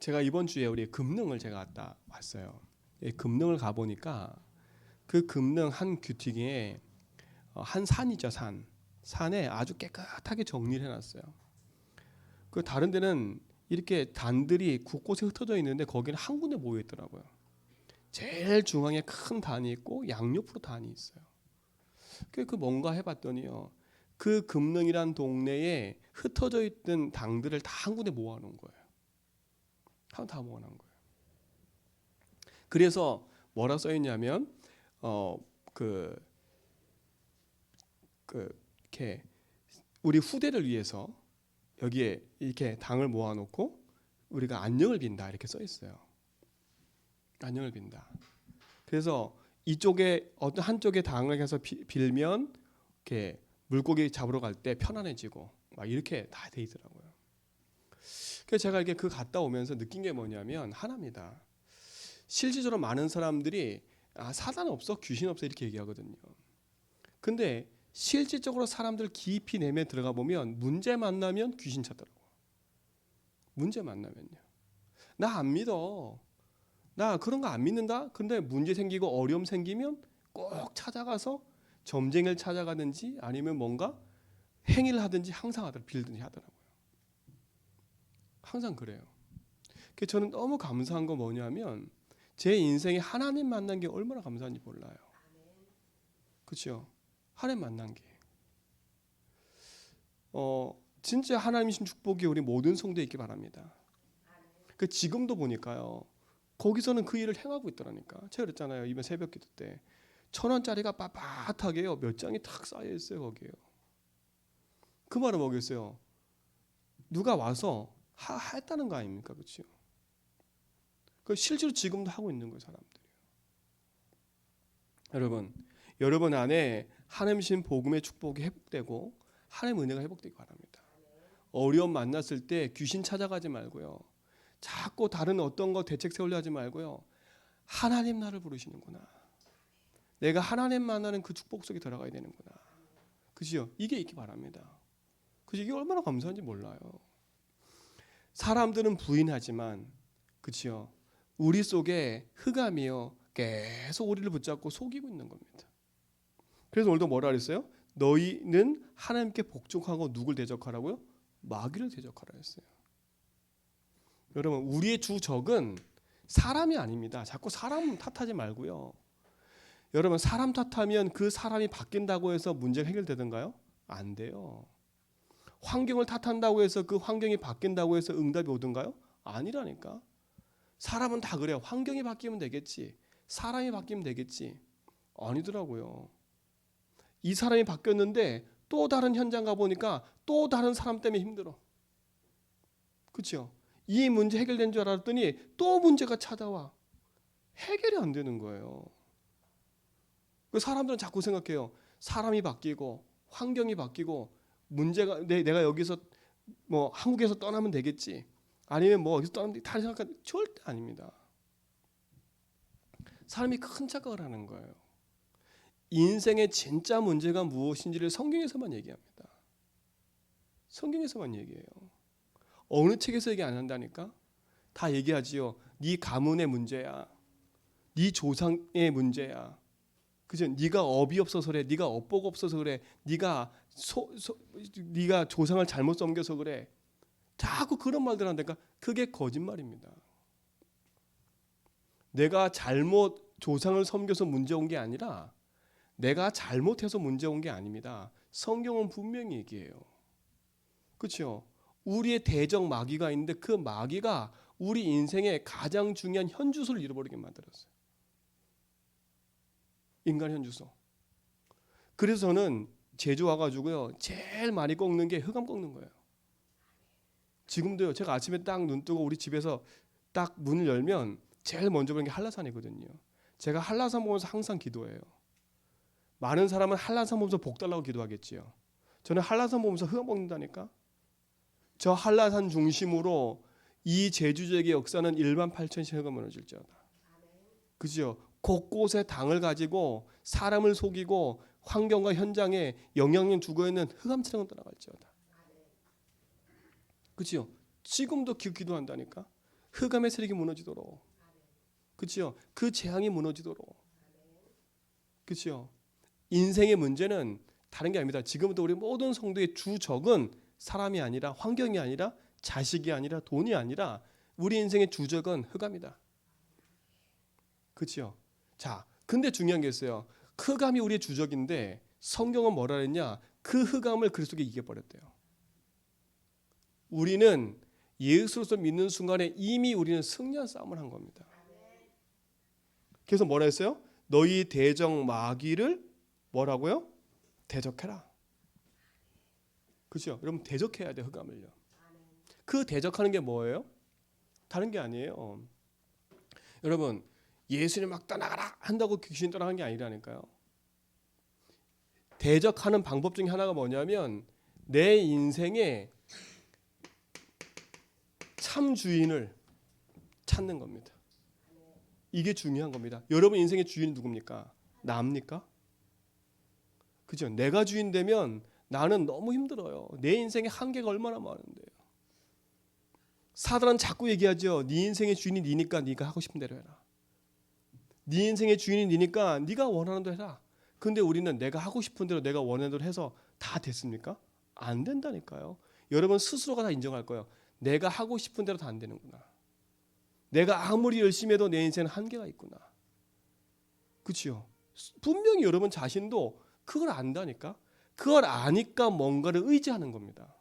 제가 이번 주에 우리 금능을 제가 갔다 왔어요. 금능을 가보니까 그 금능 한 규팅에 한 산이죠, 산에 아주 깨끗하게 정리를 해놨어요. 그 다른 데는 이렇게 단들이 곳곳에 흩어져 있는데 거기는 한 군데 모여 있더라고요. 제일 중앙에 큰 단이 있고 양옆으로 단이 있어요. 그 뭔가 해봤더니요, 그 금능이란 동네에 흩어져 있던 당들을 다 한 군데 모아놓은 거예요. 다 모아놓은 거예요. 그래서 뭐라 써 있냐면 이렇게 우리 후대를 위해서 여기에 이렇게 당을 모아놓고 우리가 안녕을 빈다 이렇게 써 있어요. 안녕을 빈다. 그래서 이쪽에 어떤 한쪽에 당을 해서 빌면 이렇게 물고기 잡으러 갈 때 편안해지고 막 이렇게 다 돼 있더라고요. 그래서 제가 이렇게 갔다 오면서 느낀 게 뭐냐면 하나입니다. 실질적으로 많은 사람들이 사단 없어, 귀신 없어 이렇게 얘기하거든요. 근데 실질적으로 사람들 깊이 내면 들어가 보면 문제 만나면 귀신 찾더라고. 문제 만나면요. 나 안 믿어. 나 그런 거 안 믿는다. 근데 문제 생기고 어려움 생기면 꼭 찾아가서 점쟁이를 찾아가든지 아니면 뭔가 행위를 하든지 항상 빌든지 하더라고요. 항상 그래요. 그래서 저는 너무 감사한 거 뭐냐면 제 인생에 하나님 만난 게 얼마나 감사한지 몰라요. 그렇죠? 하나님 만난 게. 진짜 하나님 신 축복이 우리 모든 성도에 있기 바랍니다. 그 지금도 보니까요. 거기서는 그 일을 행하고 있더라니까. 제가 그랬잖아요. 이번 새벽 기도 때 1,000원짜리가 빳빳하게요. 몇 장이 탁 쌓여 있어요. 거기에요. 그 말은 뭐겠어요? 누가 와서 했다는 거 아닙니까? 그렇죠? 그 실제로 지금도 하고 있는 거예요. 사람들이요. 여러분 안에 하나님 신 복음의 축복이 회복되고 하나님 은혜가 회복되기 바랍니다. 어려움 만났을 때 귀신 찾아가지 말고요. 자꾸 다른 어떤 거 대책 세우려 하지 말고요. 하나님 나를 부르시는구나. 내가 하나님 만나는 그 축복 속에 들어가야 되는구나. 그죠? 이게 있기 바랍니다. 그죠? 이게 얼마나 감사한지 몰라요. 사람들은 부인하지만, 그죠? 우리 속에 흑암이요. 계속 우리를 붙잡고 속이고 있는 겁니다. 그래서 오늘도 뭐라 그랬어요? 너희는 하나님께 복종하고 누굴 대적하라고요? 마귀를 대적하라 했어요. 여러분, 우리의 주 적은 사람이 아닙니다. 자꾸 사람 탓하지 말고요. 여러분, 사람 탓하면 그 사람이 바뀐다고 해서 문제가 해결되던가요? 안 돼요. 환경을 탓한다고 해서 그 환경이 바뀐다고 해서 응답이 오던가요? 아니라니까. 사람은 다 그래요. 환경이 바뀌면 되겠지. 사람이 바뀌면 되겠지. 아니더라고요. 이 사람이 바뀌었는데 또 다른 현장 가보니까 또 다른 사람 때문에 힘들어. 그렇죠? 이 문제 해결된 줄 알았더니 또 문제가 찾아와. 해결이 안 되는 거예요. 그 사람들은 자꾸 생각해요. 사람이 바뀌고 환경이 바뀌고 문제가 내가 여기서 뭐 한국에서 떠나면 되겠지. 아니면 뭐 여기서 떠나면 다른 생각하는 절대 아닙니다. 사람이 큰 착각을 하는 거예요. 인생의 진짜 문제가 무엇인지를 성경에서만 얘기합니다. 성경에서만 얘기해요. 어느 책에서 얘기 안 한다니까? 다 얘기하지요. 네 가문의 문제야. 네 조상의 문제야. 그죠? 네가 업이 없어서 그래. 네가 업보가 없어서 그래. 네가 조상을 잘못 섬겨서 그래. 자꾸 그런 말들 한다니까. 그게 거짓말입니다. 내가 잘못 조상을 섬겨서 문제 온 게 아니라 내가 잘못해서 문제 온 게 아닙니다. 성경은 분명히 얘기해요. 그렇죠? 우리의 대적 마귀가 있는데 그 마귀가 우리 인생의 가장 중요한 현주소를 잃어버리게 만들었어요. 인간 현주소. 그래서 저는 제주 와가지고요. 제일 많이 꺾는 게 흑암 꺾는 거예요. 지금도요. 제가 아침에 딱 눈 뜨고 우리 집에서 딱 문을 열면 제일 먼저 보는 게 한라산이거든요. 제가 한라산 보면서 항상 기도해요. 많은 사람은 한라산 보면서 복 달라고 기도하겠지요. 저는 한라산 보면서 흑암 꺾는다니까. 저 한라산 중심으로 이 제주 지역의 역사는 18,000시 흑암 무너질지어다. 그죠? 곳곳에 당을 가지고 사람을 속이고 환경과 현장에 영향을 주고 있는 흑암처럼 떠나갈지어다. 그죠? 지금도 기도한다니까. 흑암의 세력이 무너지도록, 그렇죠? 그 재앙이 무너지도록, 그렇죠? 인생의 문제는 다른 게 아닙니다. 지금부터 우리 모든 성도의 주적은 사람이 아니라, 환경이 아니라, 자식이 아니라, 돈이 아니라 우리 인생의 주적은 흑암이다. 그렇죠? 자, 근데 중요한 게 있어요. 흑암이 우리의 주적인데 성경은 뭐라 그랬냐? 그 흑암을 그리스도께 이겨버렸대요. 우리는 예수로서 믿는 순간에 이미 우리는 승리한 싸움을 한 겁니다. 그래서 뭐라 했어요? 너희 대적 마귀를 뭐라고요? 대적해라. 그렇죠? 여러분 대적해야 돼, 흑암을요. 그 대적하는 게 뭐예요? 다른 게 아니에요. 여러분 예수님 막 떠나가라 한다고 귀신 떠나가는 게 아니라니까요. 대적하는 방법 중에 하나가 뭐냐면 내 인생의 참 주인을 찾는 겁니다. 이게 중요한 겁니다. 여러분 인생의 주인이 누굽니까? 나입니까? 그죠? 내가 주인 되면 나는 너무 힘들어요. 내 인생의 한계가 얼마나 많은데요. 사단은 자꾸 얘기하죠. 네 인생의 주인이 니니까 네가 하고 싶은 대로 해라. 네 인생의 주인이 니니까 네가 원하는 대로 해라. 근데 우리는 내가 하고 싶은 대로 내가 원하는 대로 해서 다 됐습니까? 안 된다니까요. 여러분 스스로가 다 인정할 거예요. 내가 하고 싶은 대로 다 안 되는구나. 내가 아무리 열심히 해도 내 인생은 한계가 있구나. 그렇죠? 분명히 여러분 자신도 그걸 안다니까. 그걸 아니까 뭔가를 의지하는 겁니다.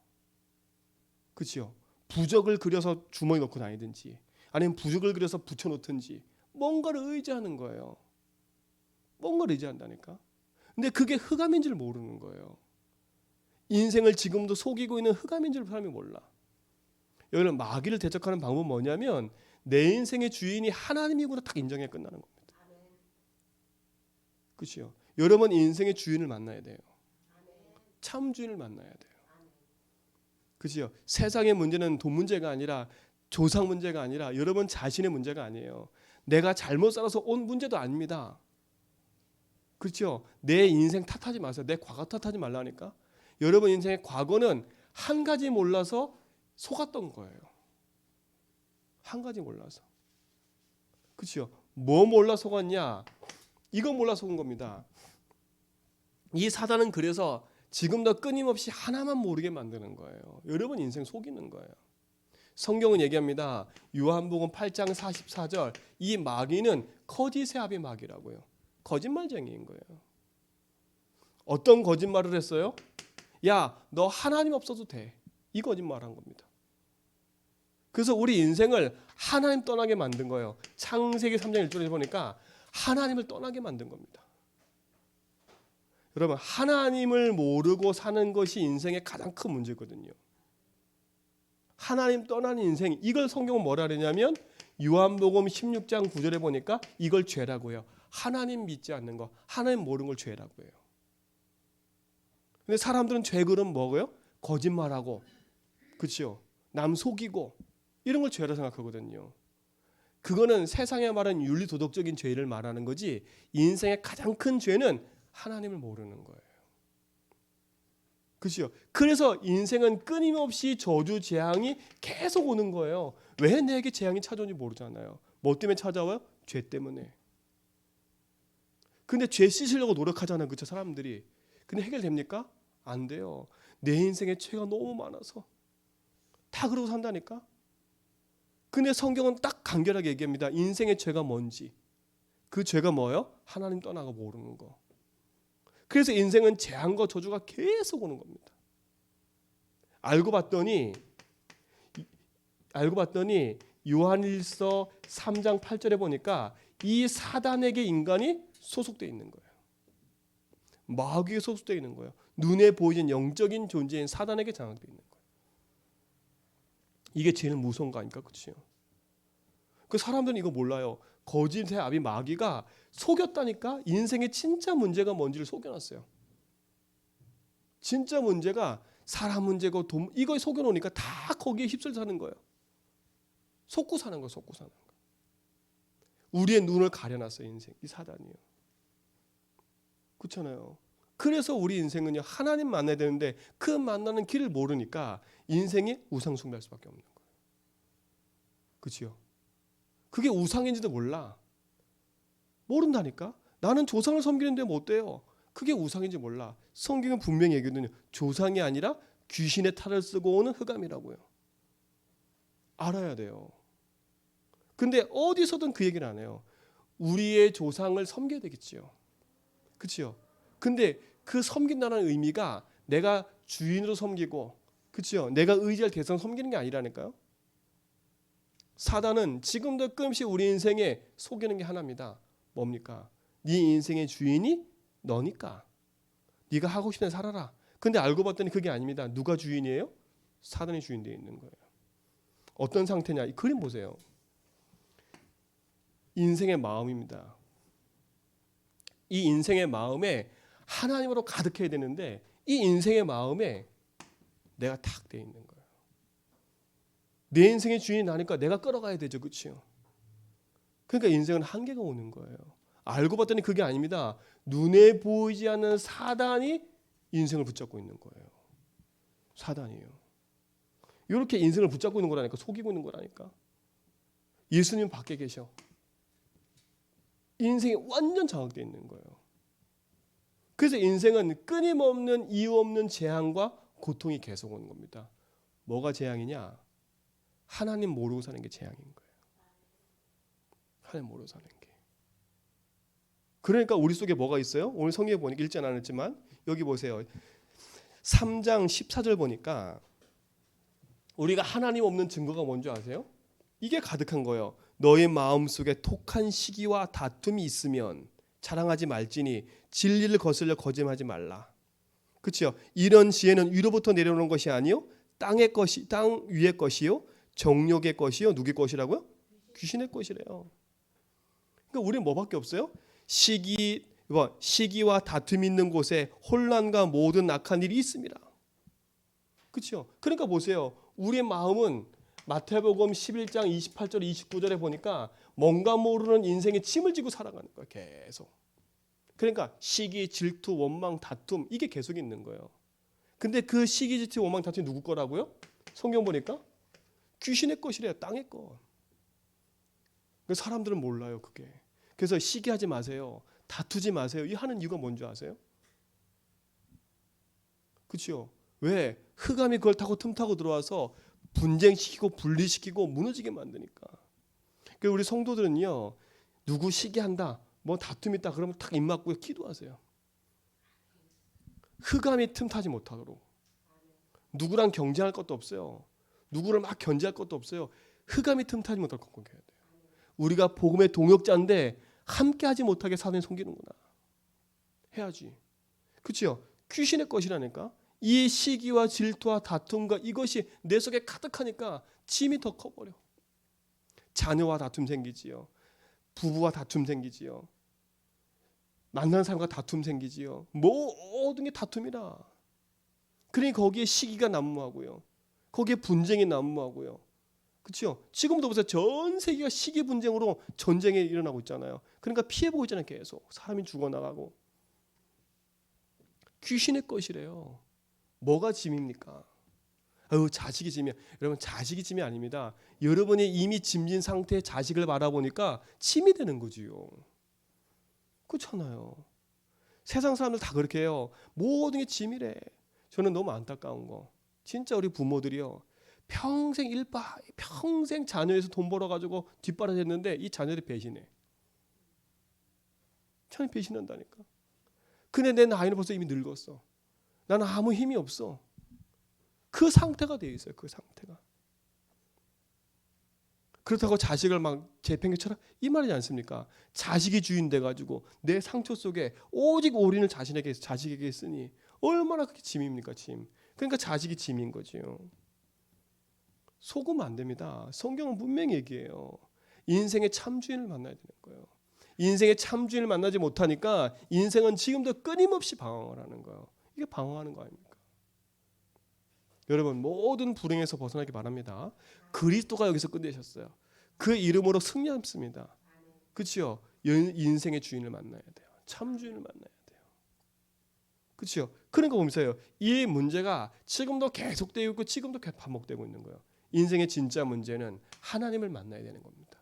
그렇죠? 부적을 그려서 주머니 넣고 다니든지 아니면 부적을 그려서 붙여놓든지 뭔가를 의지하는 거예요. 뭔가를 의지한다니까. 근데 그게 흑암인 줄 모르는 거예요. 인생을 지금도 속이고 있는 흑암인 줄 사람이 몰라. 여기는 마귀를 대적하는 방법은 뭐냐면 내 인생의 주인이 하나님이구나 딱 인정해 끝나는 겁니다. 그렇죠? 여러분 인생의 주인을 만나야 돼요. 참 주인을 만나야 돼요. 그렇죠? 세상의 문제는 돈 문제가 아니라 조상 문제가 아니라 여러분 자신의 문제가 아니에요. 내가 잘못 살아서 온 문제도 아닙니다. 그렇죠? 내 인생 탓하지 마세요. 내 과거 탓하지 말라니까. 여러분 인생의 과거는 한 가지 몰라서 속았던 거예요. 한 가지 몰라서. 그렇죠? 뭐 몰라 속았냐? 이거 몰라 속은 겁니다. 이 사단은 그래서 지금도 끊임없이 하나만 모르게 만드는 거예요. 여러분 인생 속이는 거예요. 성경은 얘기합니다. 요한복음 8장 44절 이 마귀는 거짓의 아비 마귀라고요. 거짓말쟁이인 거예요. 어떤 거짓말을 했어요? 야, 너 하나님 없어도 돼. 이 거짓말한 겁니다. 그래서 우리 인생을 하나님 떠나게 만든 거예요. 창세기 3장 1절에 보니까 하나님을 떠나게 만든 겁니다. 여러분 하나님을 모르고 사는 것이 인생의 가장 큰 문제거든요. 하나님 떠나는 인생, 이걸 성경은 뭐라 그러냐면 요한복음 16장 9절에 보니까 이걸 죄라고 해요. 하나님 믿지 않는 거, 하나님 모르는 걸 죄라고 해요. 근데 사람들은 죄 그러면 뭐고요? 거짓말하고, 그렇죠? 남 속이고 이런 걸 죄라 생각하거든요. 그거는 세상에 말하는 윤리 도덕적인 죄를 말하는 거지 인생의 가장 큰 죄는 하나님을 모르는 거예요. 그렇죠? 그래서 인생은 끊임없이 저주 재앙이 계속 오는 거예요. 왜 내게 재앙이 찾아오는지 모르잖아요. 뭐 때문에 찾아와요? 죄 때문에. 근데 죄 씻으려고 노력하잖아요. 그렇죠? 사람들이. 근데 해결됩니까? 안 돼요. 내 인생에 죄가 너무 많아서 다 그러고 산다니까. 근데 성경은 딱 간결하게 얘기합니다. 인생의 죄가 뭔지. 그 죄가 뭐예요? 하나님 떠나고 모르는 거. 그래서 인생은 재앙과 저주가 계속 오는 겁니다. 알고 봤더니 요한일서 3장 8절에 보니까 이 사단에게 인간이 소속되어 있는 거예요. 마귀에 소속되어 있는 거예요. 눈에 보이는 영적인 존재인 사단에게 장악되어 있는 거예요. 이게 제일 무서운 거 아닙니까? 그렇죠? 그 사람들은 이거 몰라요. 거짓의 아비 마귀가 속였다니까. 인생의 진짜 문제가 뭔지를 속여놨어요. 진짜 문제가 사람 문제고 돈, 이거 속여놓으니까 다 거기에 휩쓸려 사는 거예요. 속고 사는 거예요. 속고 사는 거. 우리의 눈을 가려놨어요. 인생 이 사단이요. 그렇잖아요. 그래서 우리 인생은요 하나님 만나야 되는데 그 만나는 길을 모르니까 인생이 우상숭배할 수밖에 없는 거예요. 그렇죠? 그게 우상인지도 몰라. 모른다니까. 나는 조상을 섬기는데 못 돼요. 그게 우상인지 몰라. 성경은 분명히 얘기하거든요. 조상이 아니라 귀신의 탈을 쓰고 오는 흑암이라고요. 알아야 돼요. 근데 어디서든 그 얘기를 안 해요. 우리의 조상을 섬겨야 되겠지요. 그렇죠? 근데 그 섬긴다는 의미가 내가 주인으로 섬기고, 그렇죠? 내가 의지할 대상 섬기는 게 아니라니까요. 사단은 지금도 끊임없이 우리 인생에 속이는 게 하나입니다. 뭡니까? 네 인생의 주인이 너니까. 네가 하고 싶은 데 살아라. 근데 알고 봤더니 그게 아닙니다. 누가 주인이에요? 사단이 주인 되어 있는 거예요. 어떤 상태냐? 이 그림 보세요. 인생의 마음입니다. 이 인생의 마음에 하나님으로 가득해야 되는데 이 인생의 마음에 내가 탁 돼 있는 거예요. 내 인생의 주인이 나니까 내가 끌어가야 되죠. 그렇죠? 그러니까 인생은 한계가 오는 거예요. 알고 봤더니 그게 아닙니다. 눈에 보이지 않는 사단이 인생을 붙잡고 있는 거예요. 사단이에요. 이렇게 인생을 붙잡고 있는 거라니까. 속이고 있는 거라니까. 예수님 밖에 계셔. 인생이 완전 장악되어 있는 거예요. 그래서 인생은 끊임없는 이유 없는 재앙과 고통이 계속 오는 겁니다. 뭐가 재앙이냐? 하나님 모르고 사는 게 재앙인 거예요. 하나님 모르고 사는 게. 그러니까 우리 속에 뭐가 있어요? 오늘 성경에 보니까 읽지 않았지만 여기 보세요. 3장 14절 보니까 우리가 하나님 없는 증거가 뭔지 아세요? 이게 가득한 거예요. 너의 마음속에 독한 시기와 다툼이 있으면 자랑하지 말지니 진리를 거슬려 거짓말하지 말라. 그렇죠? 이런 지혜는 위로부터 내려오는 것이 아니요 땅의 것이 땅 위의 것이요 정욕의 것이요 누구의 것이라고요? 귀신의 것이래요. 그러니까 우리는 뭐밖에 없어요? 시기와 다툼이 있는 곳에 혼란과 모든 악한 일이 있습니다. 그렇죠? 그러니까 보세요. 우리의 마음은 마태복음 11장 28절 29절에 보니까 뭔가 모르는 인생에 침을 지고 살아가는 거예요. 계속. 그러니까 시기, 질투, 원망, 다툼 이게 계속 있는 거예요. 근데 그 시기, 질투, 원망, 다툼이 누구 거라고요? 성경 보니까 귀신의 것이래요. 땅의 것. 사람들은 몰라요. 그게. 그래서 시기하지 마세요. 다투지 마세요. 이 하는 이유가 뭔지 아세요? 그렇죠? 왜? 흑암이 그걸 타고 틈타고 들어와서 분쟁시키고 분리시키고 무너지게 만드니까. 그래서 우리 성도들은요. 누구 시기한다. 뭐 다툼 있다. 그러면 탁 입 막고 기도하세요. 흑암이 틈타지 못하도록. 누구랑 경쟁할 것도 없어요. 누구를 막 견제할 것도 없어요. 흑암이 틈타지 못하도록 건강해야 돼요. 우리가 복음의 동역자인데 함께하지 못하게 사단이 속이는구나. 해야지. 그렇죠? 귀신의 것이라니까. 이 시기와 질투와 다툼과 이것이 내 속에 가득하니까 짐이 더 커버려. 자녀와 다툼 생기지요. 부부와 다툼 생기지요. 만나는 사람과 다툼 생기지요. 모든 게 다툼이라. 그러니 거기에 시기가 난무하고요. 거기에 분쟁이 난무하고요. 그렇죠? 지금도 보세요. 전 세계가 시기 분쟁으로 전쟁이 일어나고 있잖아요. 그러니까 피해보고 있잖아요. 계속. 사람이 죽어나가고. 귀신의 것이래요. 뭐가 짐입니까? 자식이 짐이야. 여러분 자식이 짐이 아닙니다. 여러분이 이미 짐진 상태의 자식을 바라보니까 짐이 되는 거지요. 그렇잖아요. 세상 사람들 다 그렇게 해요. 모든 게 짐이래. 저는 너무 안타까운 거. 진짜 우리 부모들이요. 평생 자녀에서 돈 벌어가지고 뒷바라졌는데 이 자녀들이 배신해. 참 배신한다니까. 근데 내 나이는 벌써 이미 늙었어. 나는 아무 힘이 없어. 그 상태가 되어 있어요. 그 상태가. 그렇다고 자식을 막 재팽개쳐라? 이 말이지 않습니까? 자식이 주인 돼가지고 내 상처 속에 오직 올인을 자식에게 쓰니 얼마나 그게 짐입니까? 짐. 그러니까 자식이 짐인 거지요. 속으면 안 됩니다. 성경은 분명히 얘기해요. 인생의 참주인을 만나야 되는 거예요. 인생의 참주인을 만나지 못하니까 인생은 지금도 끊임없이 방황을 하는 거예요. 이게 방황하는 거 아닙니까? 여러분 모든 불행에서 벗어나기 바랍니다. 그리스도가 여기서 끝내셨어요. 그 이름으로 승리했습니다. 그렇죠? 인생의 주인을 만나야 돼요. 참주인을 만나야 돼요. 그렇죠? 그러니까 보면서요. 이 문제가 지금도 계속되고 있고 지금도 반복되고 있는 거예요. 인생의 진짜 문제는 하나님을 만나야 되는 겁니다.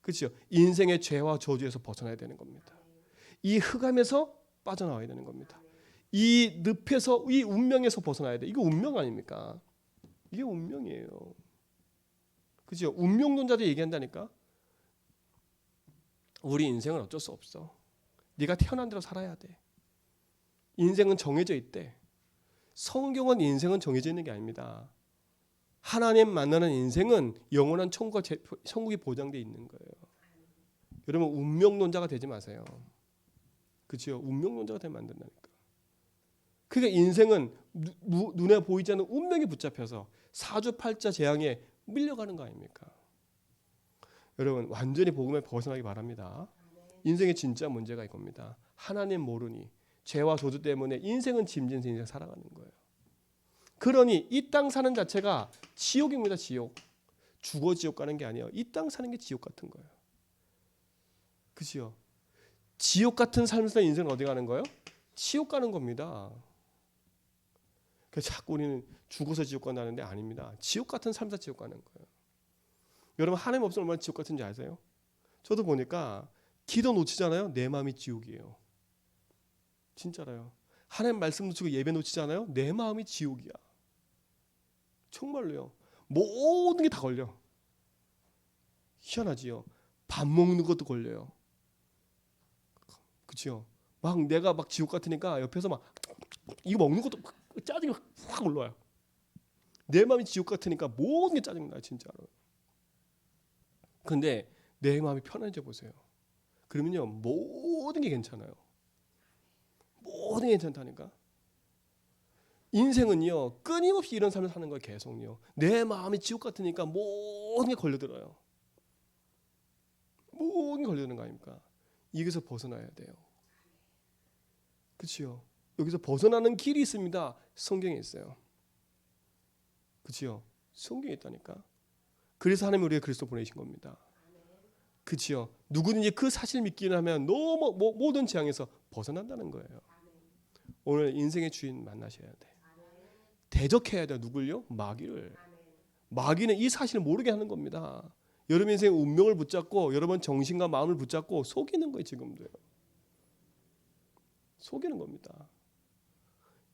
그렇죠? 인생의 죄와 저주에서 벗어나야 되는 겁니다. 이 흑암에서 빠져나와야 되는 겁니다. 이 늪에서, 이 운명에서 벗어나야 돼. 이거 운명 아닙니까? 이게 운명이에요. 그죠? 운명론자들이 얘기한다니까. 우리 인생은 어쩔 수 없어. 네가 태어난 대로 살아야 돼. 인생은 정해져 있대. 성경은 인생은 정해져 있는 게 아닙니다. 하나님 만나는 인생은 영원한 천국이 보장되어 있는 거예요. 여러분 운명론자가 되지 마세요. 그렇죠? 운명론자가 되면 안 된다니까. 그러니까 인생은 눈에 보이지 않는 운명에 붙잡혀서 사주팔자 재앙에 밀려가는 거 아닙니까? 여러분 완전히 복음에 벗어나기 바랍니다. 인생의 진짜 문제가 이겁니다. 하나님 모르니 죄와 저주 때문에 인생은 짐진 인생 살아가는 거예요. 그러니 이 땅 사는 자체가 지옥입니다. 지옥. 죽어 지옥 가는 게 아니에요. 이 땅 사는 게 지옥 같은 거예요. 그죠? 지옥 같은 삶을 사는 인생은 어디 가는 거예요? 지옥 가는 겁니다. 그래서 자꾸 우리는 죽어서 지옥 간다는데 아닙니다. 지옥 같은 삶에서 지옥 가는 거예요. 여러분 하나님 없으면 얼마나 지옥 같은지 아세요? 저도 보니까 기도 놓치잖아요. 내 마음이 지옥이에요. 진짜로요. 하나님 말씀 놓치고 예배 놓치잖아요. 내 마음이 지옥이야. 정말로요. 모든 게 다 걸려. 희한하지요. 밥 먹는 것도 걸려요. 그렇죠? 막 내가 막 지옥 같으니까 옆에서 막 이거 먹는 것도 짜증이 확 올라와요. 내 마음이 지옥 같으니까 모든 게 짜증나요. 진짜로. 근데 내 마음이 편해져 보세요. 그러면요 모든 게 괜찮아요. 모든 게 괜찮다니까. 인생은요 끊임없이 이런 삶을 사는 거예요. 계속요. 내 마음이 지옥 같으니까 모든 게 걸려들어요. 모든 게 걸려드는 거 아닙니까? 여기서 벗어나야 돼요. 그렇죠? 여기서 벗어나는 길이 있습니다. 성경에 있어요. 그렇죠? 성경에 있다니까. 그래서 하나님이 우리에게 그리스도 보내신 겁니다. 그렇죠? 누구든지 그 사실 믿기는 하면 너무 모든 재앙에서 벗어난다는 거예요. 오늘 인생의 주인 만나셔야 돼. 대적해야 돼. 누굴요? 마귀를. 마귀는 이 사실을 모르게 하는 겁니다. 여러분 인생의 운명을 붙잡고 여러분 정신과 마음을 붙잡고 속이는 거예요. 지금도요. 속이는 겁니다.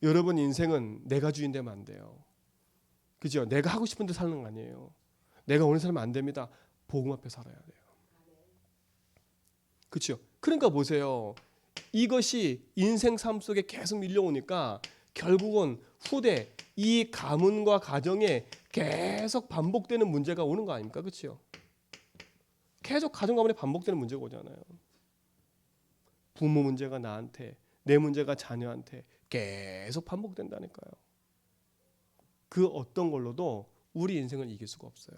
여러분 인생은 내가 주인 되면 안 돼요. 그죠? 내가 하고 싶은 데 사는 거 아니에요. 내가 원하는 사람 안 됩니다. 복음 앞에 살아야 돼요. 그렇죠? 그러니까 보세요. 이것이 인생 삶 속에 계속 밀려오니까 결국은 후대 이 가문과 가정에 계속 반복되는 문제가 오는 거 아닙니까? 그렇죠? 계속 가정 가문에 반복되는 문제가 오잖아요. 부모 문제가 나한테, 내 문제가 자녀한테 계속 반복된다니까요. 그 어떤 걸로도 우리 인생을 이길 수가 없어요.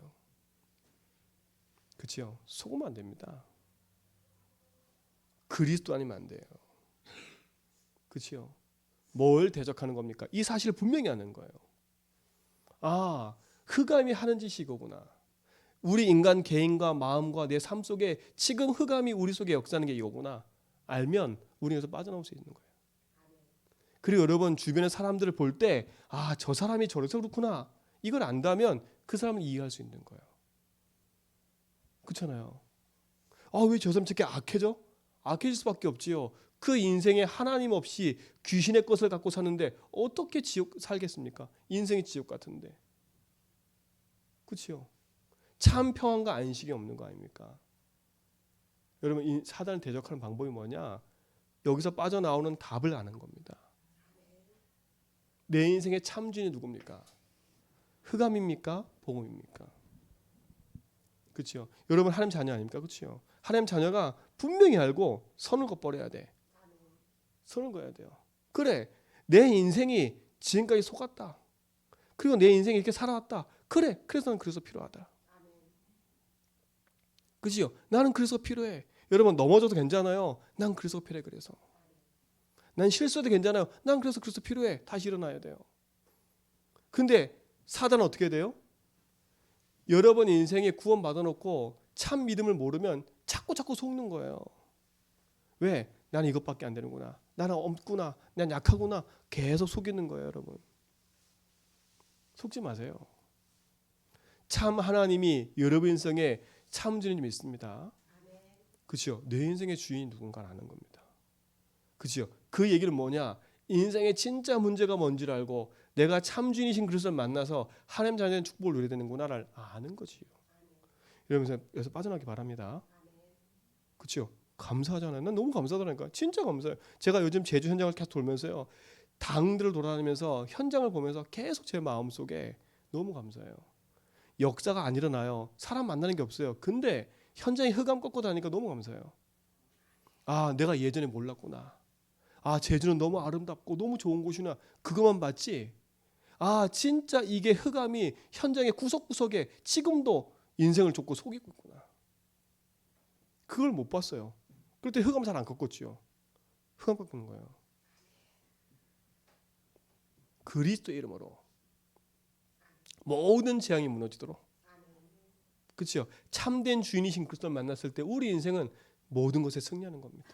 그렇죠? 속으면 안 됩니다. 그리스도 아니면 안 돼요. 그렇죠? 뭘 대적하는 겁니까? 이 사실을 분명히 하는 거예요. 아, 흑암이 하는 짓이 이거구나. 우리 인간 개인과 마음과 내 삶 속에 지금 흑암이 우리 속에 역사하는 게 이거구나. 알면 우리는 여기서 빠져나올 수 있는 거예요. 그리고 여러분 주변의 사람들을 볼 때 아, 저 사람이 저래서 그렇구나. 이걸 안다면 그 사람을 이해할 수 있는 거예요. 그렇잖아요. 아, 왜 저 사람 저렇게 악해져? 악해질 수밖에 없지요. 그 인생에 하나님 없이 귀신의 것을 갖고 사는데 어떻게 지옥 살겠습니까? 인생이 지옥 같은데. 그렇죠? 참 평안과 안식이 없는 거 아닙니까? 여러분 사단을 대적하는 방법이 뭐냐? 여기서 빠져나오는 답을 아는 겁니다. 내 인생의 참 주인이 누굽니까? 흑암입니까? 복음입니까? 그렇죠? 여러분 하나님 자녀 아닙니까? 그렇죠? 하나님 자녀가 분명히 알고 선을 걷버려야 돼. 선을 그어야 돼요. 그래, 내 인생이 지금까지 속았다. 그리고 내 인생이 이렇게 살아왔다. 그래, 그래서 나는 그래서 필요하다. 그지요? 나는 그래서 필요해. 여러분 넘어져도 괜찮아요. 난 그래서 필요해. 그래서 난 실수해도 괜찮아요. 난 그래서 필요해. 다시 일어나야 돼요. 근데 사단은 어떻게 돼요? 여러분 인생에 구원 받아놓고 참 믿음을 모르면 자꾸 속는 거예요. 왜? 나는 이것밖에 안 되는구나. 나는 없구나. 난 약하구나. 계속 속이는 거예요, 여러분. 속지 마세요. 참 하나님이 여러분 인생에 참 주님 있습니다. 그렇죠? 내 인생의 주인이 누군가를 아는 겁니다. 그렇죠? 그 얘기는 뭐냐? 인생의 진짜 문제가 뭔지를 알고 내가 참 주인이신 그리스도를 만나서 하나님 자녀의 축복을 누려야 되는구나를 아는 거지요. 이러면서 여기서 빠져나가기 바랍니다. 그렇죠? 감사하잖아요. 난 너무 감사하다니까. 진짜 감사해요. 제가 요즘 제주 현장을 계속 돌면서요. 당들을 돌아다니면서 현장을 보면서 계속 제 마음속에 너무 감사해요. 역사가 안 일어나요. 사람 만나는 게 없어요. 근데 현장에 흑암 꺾고 다니니까 너무 감사해요. 아, 내가 예전에 몰랐구나. 아, 제주는 너무 아름답고 너무 좋은 곳이나 그것만 봤지. 아, 진짜 이게 흑암이 현장의 구석구석에 지금도 인생을 쫓고 속이고 있구나. 그걸 못 봤어요. 그럴 때 흑암 잘 안 꺾었지요. 흑암 꺾는 거예요. 그리스도의 이름으로 모든 재앙이 무너지도록. 그렇죠? 참된 주인이신 그리스도를 만났을 때 우리 인생은 모든 것에 승리하는 겁니다.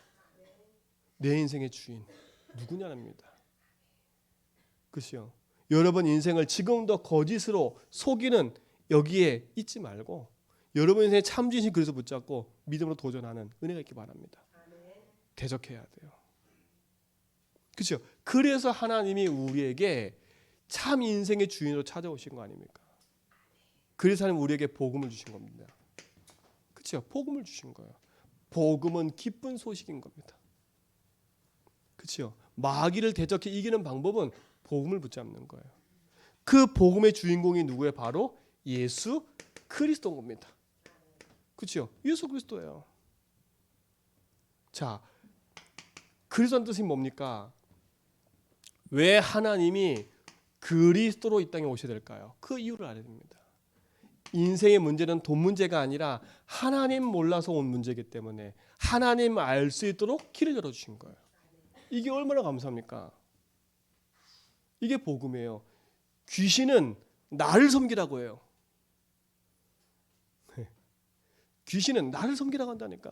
내 인생의 주인 누구냐입니다. 그렇죠? 여러분 인생을 지금도 거짓으로 속이는 여기에 있지 말고 여러분 인생의 참 주인이신 그리스도 붙잡고 믿음으로 도전하는 은혜가 있기 바랍니다. 대적해야 돼요. 그렇죠? 그래서 하나님이 우리에게 참 인생의 주인으로 찾아오신 거 아닙니까? 그래서 하나님 우리에게 복음을 주신 겁니다. 그렇죠? 복음을 주신 거예요. 복음은 기쁜 소식인 겁니다. 그렇죠? 마귀를 대적해 이기는 방법은 복음을 붙잡는 거예요. 그 복음의 주인공이 누구예요? 바로 예수 그리스도인 겁니다. 그렇죠? 예수 그리스도예요. 자, 그리스도의 뜻이 뭡니까? 왜 하나님이 그리스도로 이 땅에 오셔야 될까요? 그 이유를 알아야 됩니다. 인생의 문제는 돈 문제가 아니라 하나님 몰라서 온 문제이기 때문에 하나님 알 수 있도록 길을 열어주신 거예요. 이게 얼마나 감사합니까? 이게 복음이에요. 귀신은 나를 섬기라고 해요. 귀신은 나를 섬기라고 한다니까.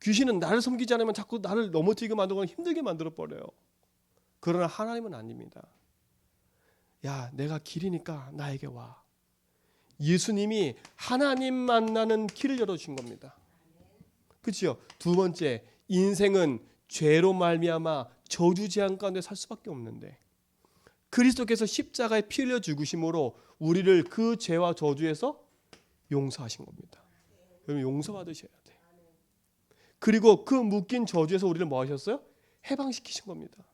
귀신은 나를 섬기지 않으면 자꾸 나를 넘어뜨리게 만들고 힘들게 만들어 버려요. 그러나 하나님은 아닙니다. 야, 내가 길이니까 나에게 와. 예수님이 하나님 만나는 길을 열어주신 겁니다. 그렇죠? 두 번째, 인생은 죄로 말미암아 저주 재앙 가운데 살 수밖에 없는데 그리스도께서 십자가에 피 흘려 죽으심으로 우리를 그 죄와 저주에서 용서하신 겁니다. 여러분 용서받으셔야 돼. 그리고 그 묶인 저주에서 우리를 뭐 하셨어요? 해방시키신 겁니다.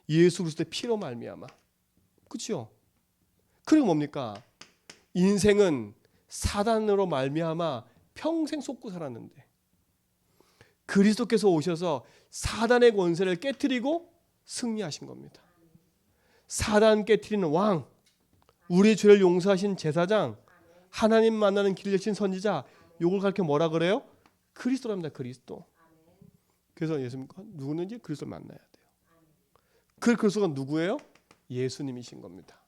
예수 그리스도의 피로 말미암아. 그렇죠? 그리고 뭡니까? 인생은 사단으로 말미암아 평생 속고 살았는데 그리스도께서 오셔서 사단의 권세를 깨트리고 승리하신 겁니다. 사단 깨트리는 왕, 우리의 죄를 용서하신 제사장, 하나님 만나는 길을 여신 선지자, 요걸 가르쳐 뭐라 그래요? 그리스도랍니다. 그리스도. 그래서 예수님과 누구든지 그리스도를 만나야 돼요. 그 그리스도가 누구예요? 예수님이신 겁니다.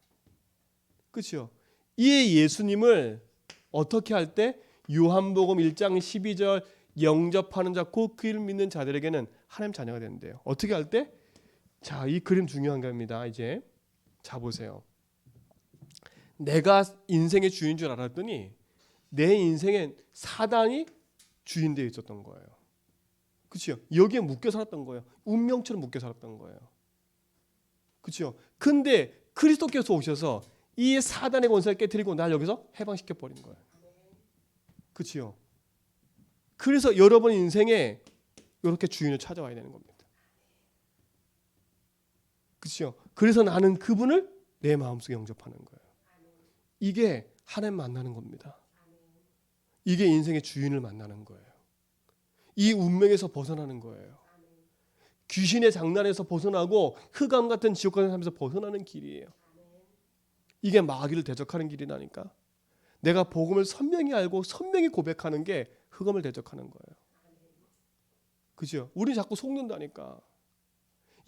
그렇죠? 이 예수님을 어떻게 할 때 요한복음 1장 12절 영접하는 자 곧 그를 믿는 자들에게는 하나님 자녀가 된대요. 어떻게 할 때? 자, 이 그림 중요한 겁니다. 이제 자 보세요. 내가 인생의 주인 줄 알았더니 내 인생엔 사단이 주인 되어 있었던 거예요. 그렇죠? 여기에 묶여 살았던 거예요. 운명처럼 묶여 살았던 거예요. 그렇죠? 근데 그리스도께서 오셔서 이 사단의 권세를 깨뜨리고 날 여기서 해방시켜 버린 거예요. 그렇죠? 그래서 여러분 인생에 이렇게 주인을 찾아와야 되는 겁니다. 그렇죠? 그래서 나는 그분을 내 마음속에 영접하는 거예요. 이게 하나님 만나는 겁니다. 이게 인생의 주인을 만나는 거예요. 이 운명에서 벗어나는 거예요. 귀신의 장난에서 벗어나고 흑암 같은 지옥 같은 삶에서 벗어나는 길이에요. 이게 마귀를 대적하는 길이라니까. 내가 복음을 선명히 알고 선명히 고백하는 게 흑암을 대적하는 거예요. 그죠? 우리 자꾸 속는다니까.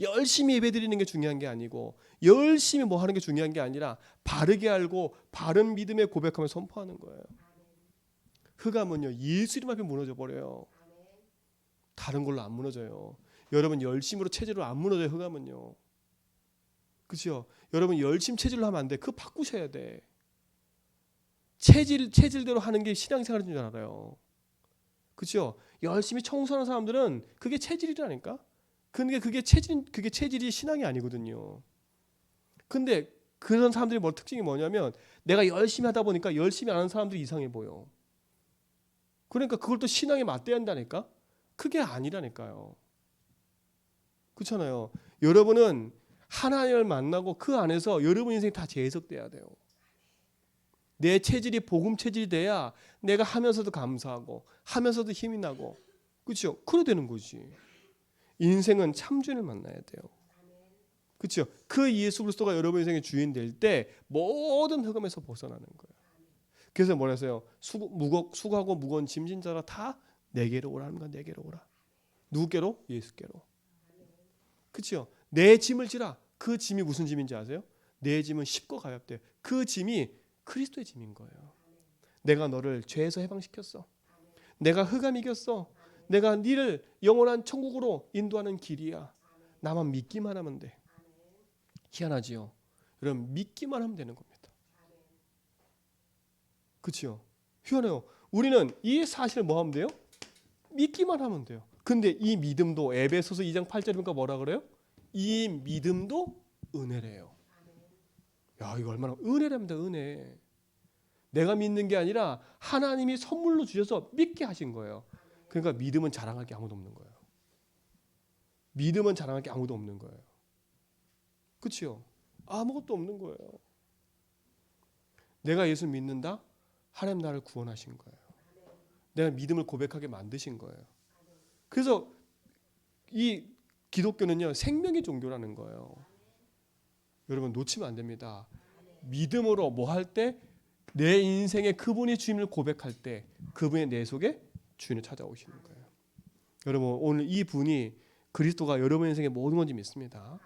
열심히 예배드리는 게 중요한 게 아니고 열심히 뭐 하는 게 중요한 게 아니라 바르게 알고 바른 믿음의 고백하며 선포하는 거예요. 흑암은요 예수 이름 앞에 무너져 버려요. 다른 걸로 안 무너져요. 여러분 열심으로 체질로 안 무너져요. 흑암은요. 그렇죠? 여러분 열심 체질로 하면 안 돼. 그거 바꾸셔야 돼. 체질대로 하는 게 신앙생활인 줄 알아요. 그렇죠? 열심히 청소하는 사람들은 그게 체질이라니까. 근데 그게 체질이 신앙이 아니거든요. 근데 그런 사람들이 특징이 뭐냐면 내가 열심히 하다 보니까 열심히 안 하는 사람들이 이상해 보여. 그러니까 그걸 또 신앙에 맞대야 한다니까? 그게 아니라니까요. 그렇잖아요. 여러분은 하나님을 만나고 그 안에서 여러분 인생이 다 재해석돼야 돼요. 내 체질이 복음 체질이 돼야 내가 하면서도 감사하고 하면서도 힘이 나고, 그렇죠? 그래 되는 거지. 인생은 참주인을 만나야 돼요. 그렇죠? 그 예수 그리스도가 여러분 인생의 주인 될 때 모든 흑암에서 벗어나는 거예요. 그래서 뭐라 했어요? 수고하고 무거운 짐진 자라 다 내게로 오라 하는 거야. 내게로 오라. 누구께로? 예수께로. 그렇죠? 내 짐을 지라. 그 짐이 무슨 짐인지 아세요? 내 짐은 쉽고 가볍대. 그 짐이 그리스도의 짐인 거예요. 내가 너를 죄에서 해방시켰어. 내가 흑암 이겼어. 내가 너를 영원한 천국으로 인도하는 길이야. 나만 믿기만 하면 돼. 희한하지요? 여러분 믿기만 하면 되는 겁니다. 그렇죠? 희한해요. 우리는 이 사실을 뭐 하면 돼요? 믿기만 하면 돼요. 근데 이 믿음도 에베소서 2장 8절이니까 뭐라 그래요? 이 믿음도 은혜래요. 야, 이거 얼마나 은혜랍니다. 은혜. 내가 믿는 게 아니라 하나님이 선물로 주셔서 믿게 하신 거예요. 그러니까 믿음은 자랑할 게 아무도 없는 거예요. 믿음은 자랑할 게 아무도 없는 거예요. 그렇죠? 아무것도 없는 거예요. 내가 예수 믿는다? 하나님 나를 구원하신 거예요. 내가 믿음을 고백하게 만드신 거예요. 그래서 이 기독교는요, 생명의 종교라는 거예요. 여러분 놓치면 안 됩니다. 믿음으로 뭐 할 때? 내 인생에 그분이 주님을 고백할 때 그분의 내 속에 주인을 찾아오시는 거예요. 여러분 오늘 이 분이 그리스도가 여러분 인생의 모든 건지 믿습니다.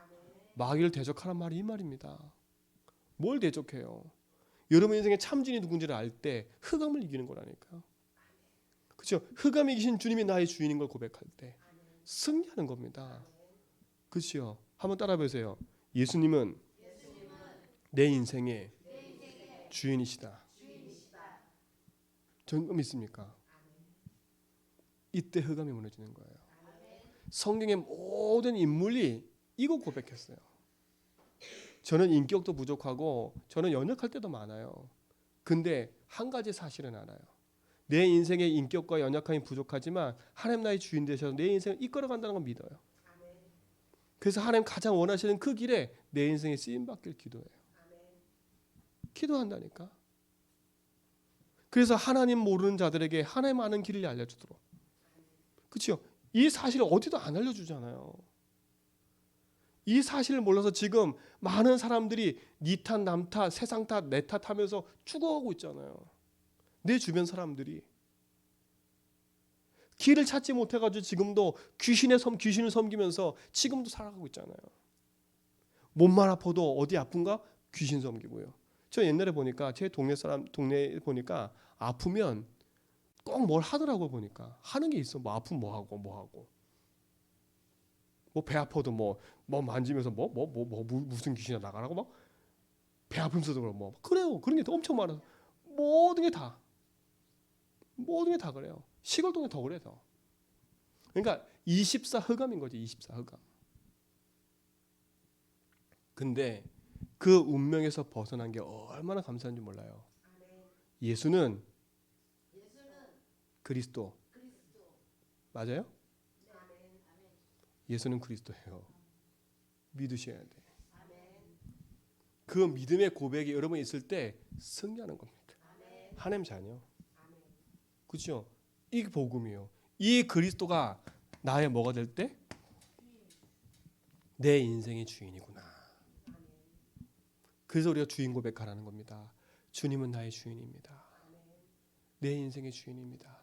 마귀를 대적하란 말이 이 말입니다. 뭘 대적해요? 여러분 인생의 참주인이 누군지를 알 때 흑암을 이기는 거라니까요. 그렇죠? 흑암이 이기신 주님이 나의 주인인 걸 고백할 때 승리하는 겁니다. 그렇죠? 한번 따라 보세요. 예수님은 내 인생의 주인이시다. 전 믿습니까? 이때 흑암이 무너지는 거예요. 성경의 모든 인물이 이거 고백했어요. 저는 인격도 부족하고 저는 연약할 때도 많아요. 근데 한 가지 사실은 알아요. 내 인생의 인격과 연약함이 부족하지만 하나님 나의 주인 되셔서 내 인생을 이끌어간다는 걸 믿어요. 그래서 하나님 가장 원하시는 그 길에 내 인생에 쓰임받길 기도해요. 기도한다니까. 그래서 하나님 모르는 자들에게 하나님 아는 길을 알려주도록. 그렇죠? 이 사실을 어디도 안 알려주잖아요. 이 사실을 몰라서 지금 많은 사람들이 니 탓, 남 탓, 세상 탓, 내 탓하면서 죽어가고 있잖아요. 내 주변 사람들이. 길을 찾지 못해가지고 지금도 귀신을 섬기면서 지금도 살아가고 있잖아요. 몸만 아파도 어디 아픈가? 귀신 섬기고요. 저 옛날에 보니까 제 동네에 보니까 아프면 꼭 뭘 하더라고. 보니까 하는 게 있어. 뭐 아프면 뭐 하고 뭐 배 아파도 뭐 만지면서 무슨 귀신이 나가라고 막 배 아프면서도 뭐 그래요. 그런 게 엄청 많아서 모든 게 다 그래요. 시골동에 더 그래 더. 그러니까 24 흑암인 거지. 24 흑암. 근데 그 운명에서 벗어난 게 얼마나 감사한지 몰라요. 예수는 그리스도. 맞아요? 예수는 그리스도예요. 믿으셔야 돼. 그 믿음의 고백이 여러분 있을 때 승리하는 겁니다. 하나님 자녀. 그렇죠? 이게 복음이에요. 이 그리스도가 나의 뭐가 될 때? 내 인생의 주인이구나. 그래서 우리가 주인 고백하라는 겁니다. 주님은 나의 주인입니다. 내 인생의 주인입니다.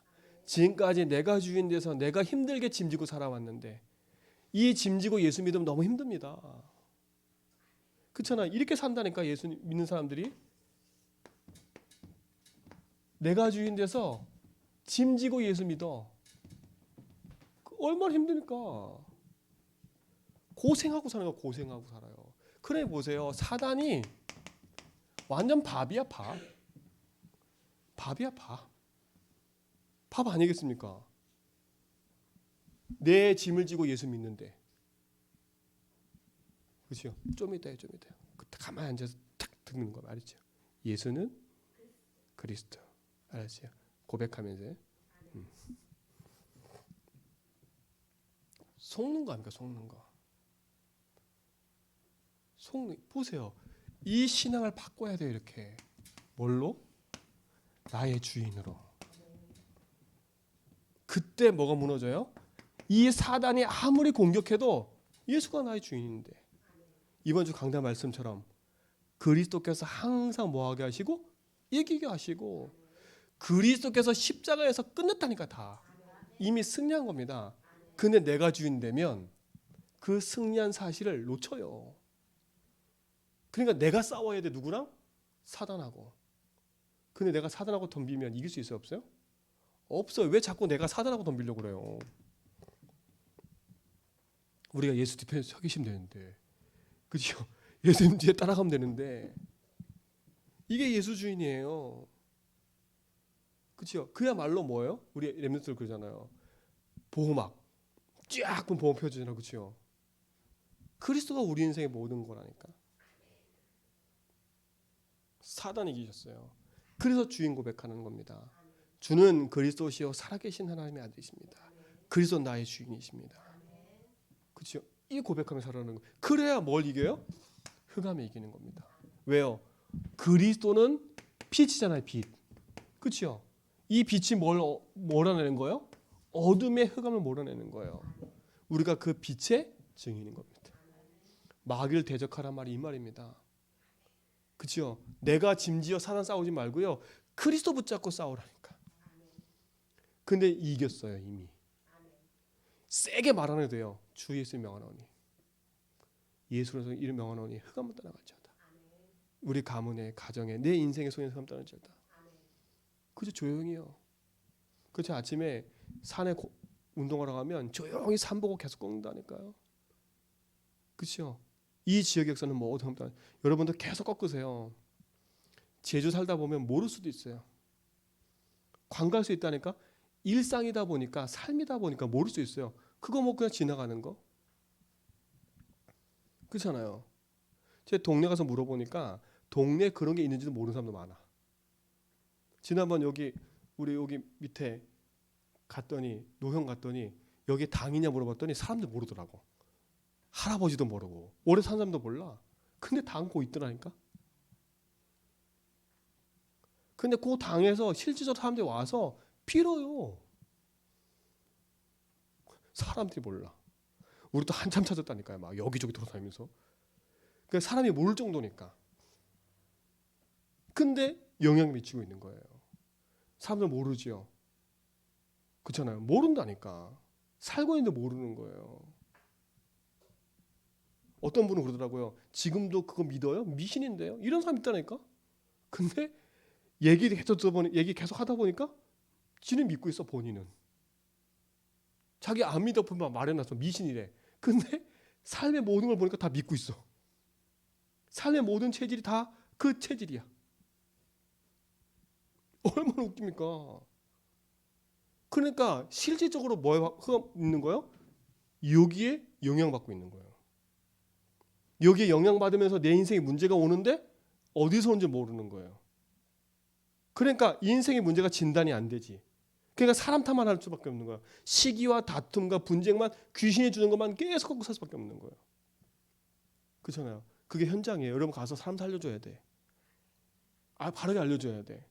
지금까지 내가 주인 돼서 내가 힘들게 짐지고 살아왔는데 이 짐지고 예수 믿으면 너무 힘듭니다. 그렇잖아. 이렇게 산다니까 예수 믿는 사람들이. 내가 주인 돼서 짐지고 예수 믿어. 얼마나 힘드니까. 고생하고 사는 거 고생하고 살아요. 그래 보세요. 사단이 완전 밥이야 밥. 밥이야 밥. 밥 아니겠습니까? 내 짐을 지고 예수 믿는데. 그렇죠? 좀 이따 그때 가만히 앉아서 탁 듣는 거 말이죠. 예수는 그리스도. 알았죠? 고백하면서. 속는 거 아닙니까? 속는 거. 보세요. 이 신앙을 바꿔야 돼요. 이렇게. 뭘로? 나의 주인으로. 그때 뭐가 무너져요? 이 사단이 아무리 공격해도 예수가 나의 주인인데, 이번 주 강단 말씀처럼 그리스도께서 항상 뭐하게 하시고 이기게 하시고, 그리스도께서 십자가에서 끝냈다니까. 다 이미 승리한 겁니다. 근데 내가 주인 되면 그 승리한 사실을 놓쳐요. 그러니까 내가 싸워야 돼. 누구랑? 사단하고. 근데 내가 사단하고 덤비면 이길 수 있어요? 없어요? 없어요. 왜 자꾸 내가 사단하고 덤비려고 그래요? 우리가 예수 뒤편에 서 계시면 되는데, 그렇죠? 예수님 뒤에 따라가면 되는데, 이게 예수 주인이에요. 그렇죠? 그야말로 뭐예요? 우리 렘넌트들 그러잖아요. 보호막 쫙 보호 펴주잖아요. 그렇죠? 그리스도가 우리 인생의 모든 거라니까. 사단이 이기셨어요. 그래서 주인 고백하는 겁니다. 주는 그리스도시요 살아계신 하나님의 아들이십니다. 그리스도 나의 주인이십니다. 그렇죠? 이 고백하며 살아가는 거. 그래야 뭘 이겨요? 흑암에 이기는 겁니다. 왜요? 그리스도는 빛이잖아요. 빛. 그렇죠? 이 빛이 뭘 몰아내는 거예요? 어둠의 흑암을 몰아내는 거예요. 우리가 그 빛의 증인인 겁니다. 마귀를 대적하란 말이 이 말입니다. 그렇죠? 내가 짐지어 사단 싸우지 말고요. 그리스도 붙잡고 싸우라니까. 근데 이겼어요. 이미. 세게 말 안 해도 돼요. 주 예수 명하노니, 예수로서 이름 명하노니 흑암을 떠나갈지어다. 우리 가문에, 가정에, 내 인생의 속에서 흑암 떠날지어다. 그저 조용히요. 그렇죠? 아침에 산에 운동하러 가면 조용히 산 보고 계속 꺾는다니까요. 그렇죠? 이 지역의 역사는 모두 흑암. 여러분도 계속 꺾으세요. 제주 살다 보면 모를 수도 있어요. 관갈 수 있다니까. 일상이다 보니까, 삶이다 보니까 모를 수 있어요. 그거 뭐 그냥 지나가는 거. 그렇잖아요. 제 동네 가서 물어보니까 동네에 그런 게 있는지도 모르는 사람도 많아. 지난번 우리 여기 밑에 갔더니, 노형 갔더니 여기 당이냐 물어봤더니 사람들 모르더라고. 할아버지도 모르고 오래 산 사람도 몰라. 근데 당 고 있더라니까. 근데 그 당에서 실질적으로 사람들이 와서 빌어요. 사람들이 몰라. 우리도 한참 찾았다니까요. 막 여기저기 돌아다니면서. 그러니까 사람이 모를 정도니까. 근데 영향 미치고 있는 거예요. 사람들 모르지요. 그렇잖아요. 모른다니까. 살고 있는데 모르는 거예요. 어떤 분은 그러더라고요. 지금도 그거 믿어요? 미신인데요? 이런 사람 있다니까. 근데 얘기 계속 하다 보니까 지는 믿고 있어. 본인은. 자기 안 믿어보면 말해놔서 미신이래. 근데 삶의 모든 걸 보니까 다 믿고 있어. 삶의 모든 체질이 다 그 체질이야. 얼마나 웃깁니까? 그러니까 실질적으로 뭐가 있는 거예요? 여기에 영향받고 있는 거예요. 여기에 영향받으면서 내 인생에 문제가 오는데 어디서 오는지 모르는 거예요. 그러니까 인생의 문제가 진단이 안 되지. 그러니까 사람 탓만 할 수밖에 없는 거예요. 시기와 다툼과 분쟁만, 귀신이 주는 것만 계속 갖고 살 수밖에 없는 거예요. 그렇잖아요. 그게 현장이에요. 여러분 가서 사람 살려줘야 돼. 바르게 알려줘야 돼.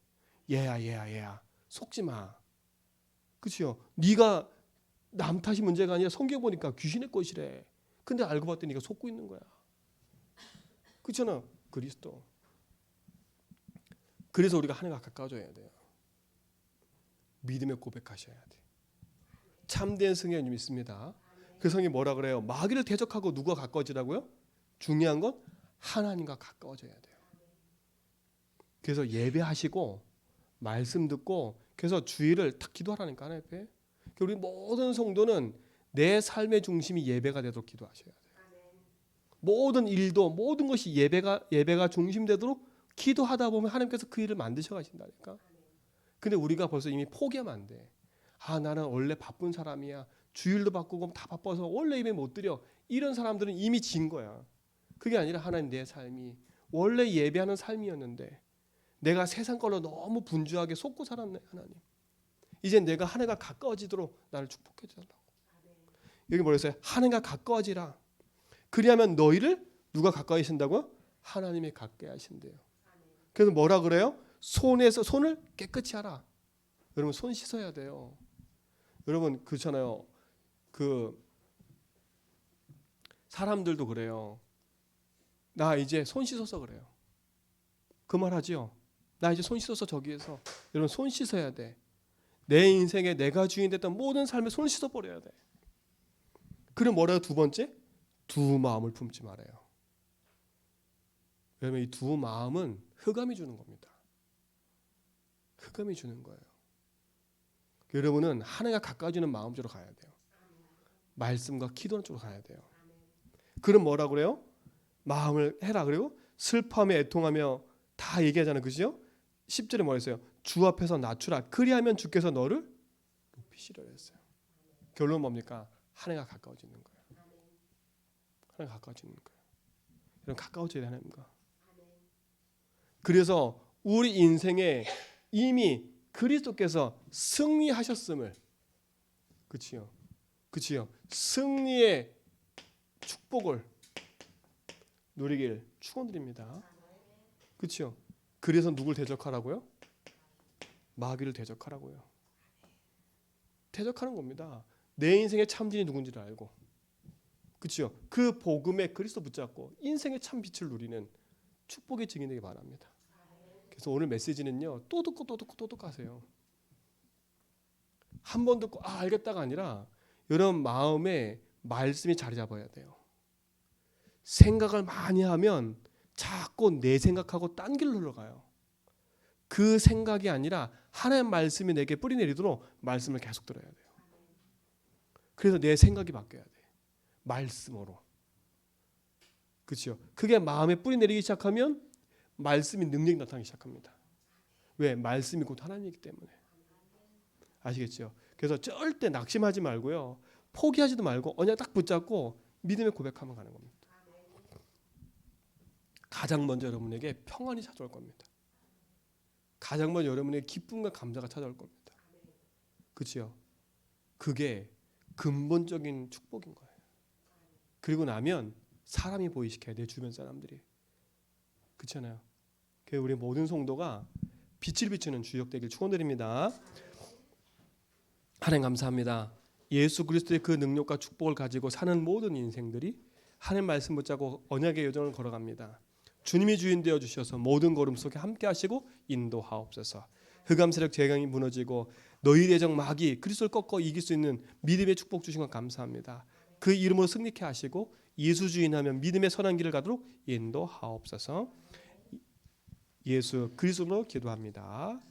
얘야 속지 마. 그렇죠? 네가 남 탓이 문제가 아니라 성경 보니까 귀신의 것이래. 근데 알고 봤더니 네가 속고 있는 거야. 그렇잖아. 그리스도. 그래서 우리가 하나님과 가까워져야 돼요. 믿음의 고백하셔야 돼. 참된 승리는 있습니다. 그 성이 뭐라 그래요? 마귀를 대적하고 누가 가까워지라고요? 중요한 건 하나님과 가까워져야 돼요. 그래서 예배하시고 말씀 듣고 그래서 주일을 딱 기도하라니까 하나님 앞에. 우리 모든 성도는 내 삶의 중심이 예배가 되도록 기도하셔야 돼요. 모든 일도 모든 것이 예배가 중심되도록 기도하다 보면 하나님께서 그 일을 만드셔 가신다니까. 근데 우리가 벌써 이미 포기하면 안 돼. 나는 원래 바쁜 사람이야. 주일도 바꾸고 다 바빠서 원래 예배 못 드려. 이런 사람들은 이미 진 거야. 그게 아니라 하나님, 내 삶이 원래 예배하는 삶이었는데 내가 세상 걸로 너무 분주하게 속고 살았네. 하나님, 이제 내가 하나님과 가까워지도록 나를 축복해 달라고. 여기 뭐라 했어요? 하나님과 가까워지라. 그리하면 너희를 누가 가까이 하신다고요? 하나님이 가까이 하신대요. 그래서 뭐라 그래요? 손을 깨끗이 하라. 여러분, 손 씻어야 돼요. 여러분, 그렇잖아요. 그 사람들도 그래요. 나 이제 손 씻어서 그래요. 그 말 하지요. 나 이제 손 씻어서 저기에서. 여러분, 손 씻어야 돼. 내 인생에 내가 주인 됐던 모든 삶에 손을 씻어버려야 돼. 그럼 뭐라고? 두 번째, 두 마음을 품지 말아요. 왜냐면 이 두 마음은 흑암이 주는 겁니다. 흑암이 주는 거예요. 여러분은 하나님과 가까워지는 마음으로 가야 돼요. 말씀과 기도하는 쪽으로 가야 돼요. 그럼 뭐라 그래요? 마음을 해라. 그리고 슬퍼하며 애통하며 다 얘기하잖아요. 그죠? 10절에 뭐 했어요? 주 앞에서 낮추라. 그리하면 주께서 너를 높이시려 했어요. 결론은 뭡니까? 하나님과 가까워지는 거예요. 하나님과 가까워지는 거예요. 여러분, 가까워져야 돼요, 하나님과. 그래서 우리 인생에 이미 그리스도께서 승리하셨음을, 그치요? 그치요? 승리의 축복을 누리길 축원드립니다. 그치요? 그래서 누굴 대적하라고요? 마귀를 대적하라고요. 대적하는 겁니다. 내 인생의 참진이 누군지를 알고, 그치요? 그 복음에 그리스도 붙잡고 인생의 참 빛을 누리는 축복의 증인 되기 바랍니다. 그래서 오늘 메시지는요, 또 듣고 또 듣고 또 듣고 하세요. 한 번 듣고 알겠다가 아니라 여러분 마음에 말씀이 자리 잡아야 돼요. 생각을 많이 하면 자꾸 내 생각하고 딴 길로 흘러가요. 그 생각이 아니라 하나님의 말씀이 내게 뿌리내리도록 말씀을 계속 들어야 돼요. 그래서 내 생각이 바뀌어야 돼. 말씀으로. 그렇죠? 그게 마음에 뿌리내리기 시작하면 말씀이 능력이 나타나기 시작합니다. 왜? 말씀이 곧 하나님이기 때문에. 아시겠죠? 그래서 절대 낙심하지 말고요. 포기하지도 말고 언약 딱 붙잡고 믿음의 고백하면 가는 겁니다. 가장 먼저 여러분에게 평안이 찾아올 겁니다. 가장 먼저 여러분에게 기쁨과 감사가 찾아올 겁니다. 그렇죠? 그게 근본적인 축복인 거예요. 그리고 나면 사람이 보이시켜야 돼, 주변 사람들이. 그렇잖아요. 그래서 우리 모든 성도가 빛을 비추는 주역 되길 축원드립니다. 하나님 감사합니다. 예수 그리스도의 그 능력과 축복을 가지고 사는 모든 인생들이 하나님 말씀 붙잡고 언약의 여정을 걸어갑니다. 주님이 주인 되어 주셔서 모든 걸음 속에 함께 하시고 인도하옵소서. 흑암 세력 재앙이 무너지고 너희 대적 마귀 그리스도를 꺾어 이길 수 있는 믿음의 축복 주신 것 감사합니다. 그 이름으로 승리케 하시고 예수 주인하면 믿음의 선한 길을 가도록 인도하옵소서. 예수 그리스도로 기도합니다.